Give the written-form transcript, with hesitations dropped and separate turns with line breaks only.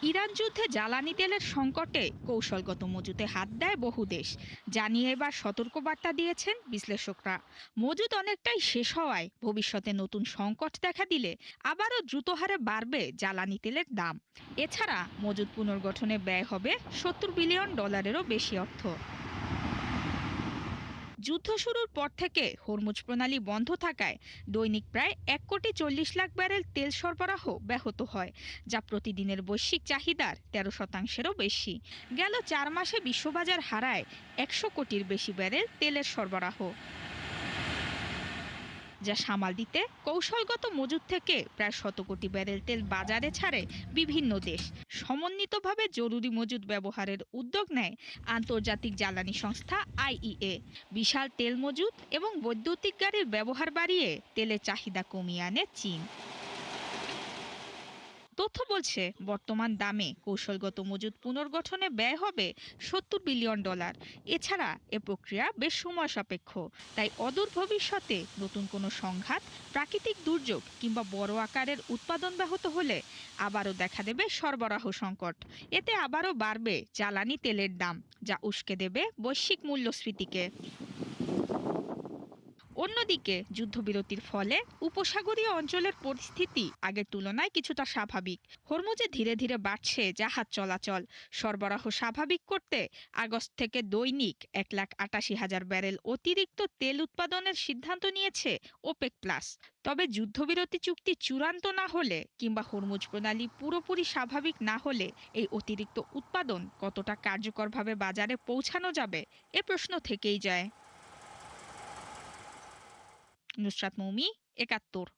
Iran যুদ্ধে জ্বালানি তেলের সংকটে কৌশলগত মজুতে হাত দেয় বহু দেশ জানিয়ে এবার সতর্কবার্তা দিয়েছেন বিশ্লেষকরা। মজুদ অনেকটাই শেষ হওয়ায় ভবিষ্যতে নতুন সংকট দেখা দিলে আবারও দ্রুত হারে বাড়বে জ্বালানি তেলের দাম। এছাড়া মজুদ পুনর্গঠনে ব্যয় হবে $70 বিলিয়নেরও বেশি অর্থ। যুদ্ধ শুরুর পর থেকে হরমুজ প্রণালী বন্ধ থাকায় দৈনিক প্রায় 1,40,00,000 ব্যারেল তেল সরবরাহ ব্যাহত হয়, যা প্রতিদিনের বৈশ্বিক চাহিদার 13%-এরও বেশি। গেল 4 মাসে বিশ্ববাজার হারায় 100 কোটির বেশি ব্যারেল তেলের সরবরাহ, যা সামাল দিতে কৌশলগত মজুদ থেকে প্রায় 100 কোটি ব্যারেল তেল বাজারে ছাড়ে বিভিন্ন দেশ। সমন্বিতভাবে জরুরি মজুদ ব্যবহারের উদ্যোগ নেয় আন্তর্জাতিক জ্বালানি সংস্থা আইইএ। বিশাল তেল মজুদ এবং বৈদ্যুতিক গাড়ির ব্যবহার বাড়িয়ে তেলের চাহিদা কমিয়ে আনে চীন। তথ্য বলছে বর্তমান দামে কৌশলগত মজুদ পুনর্গঠনে ব্যয় হবে $70 বিলিয়ন। এছাড়া এ প্রক্রিয়া বেশ সময় সাপেক্ষ, তাই অদূর ভবিষ্যতে নতুন কোনো সংঘাত, প্রাকৃতিক দুর্যোগ কিংবা বড় আকারের উৎপাদন ব্যাহত হলে আবারও দেখা দেবে সরবরাহ সংকট। এতে আবারও বাড়বে জ্বালানি তেলের দাম, যা উস্কে দেবে বৈশ্বিক মূল্যস্ফীতিকে। অন্যদিকে যুদ্ধবিরতির ফলে উপসাগরীয় অঞ্চলের পরিস্থিতি আগের তুলনায় কিছুটা স্বাভাবিক। হরমুজে ধীরে ধীরে বাড়ছে জাহাজ চলাচল। সরবরাহ স্বাভাবিক করতে আগস্ট থেকে দৈনিক 1,88,000 ব্যারেল অতিরিক্ত তেল উৎপাদনের সিদ্ধান্ত নিয়েছে ওপেক প্লাস। তবে যুদ্ধবিরতি চুক্তি চূড়ান্ত না হলে কিংবা হরমুজ প্রণালী পুরোপুরি স্বাভাবিক না হলে এই অতিরিক্ত উৎপাদন কতটা কার্যকরভাবে বাজারে পৌঁছানো যাবে, এ প্রশ্ন থেকেই যায়। নুসরাত মৌমি, ৭১।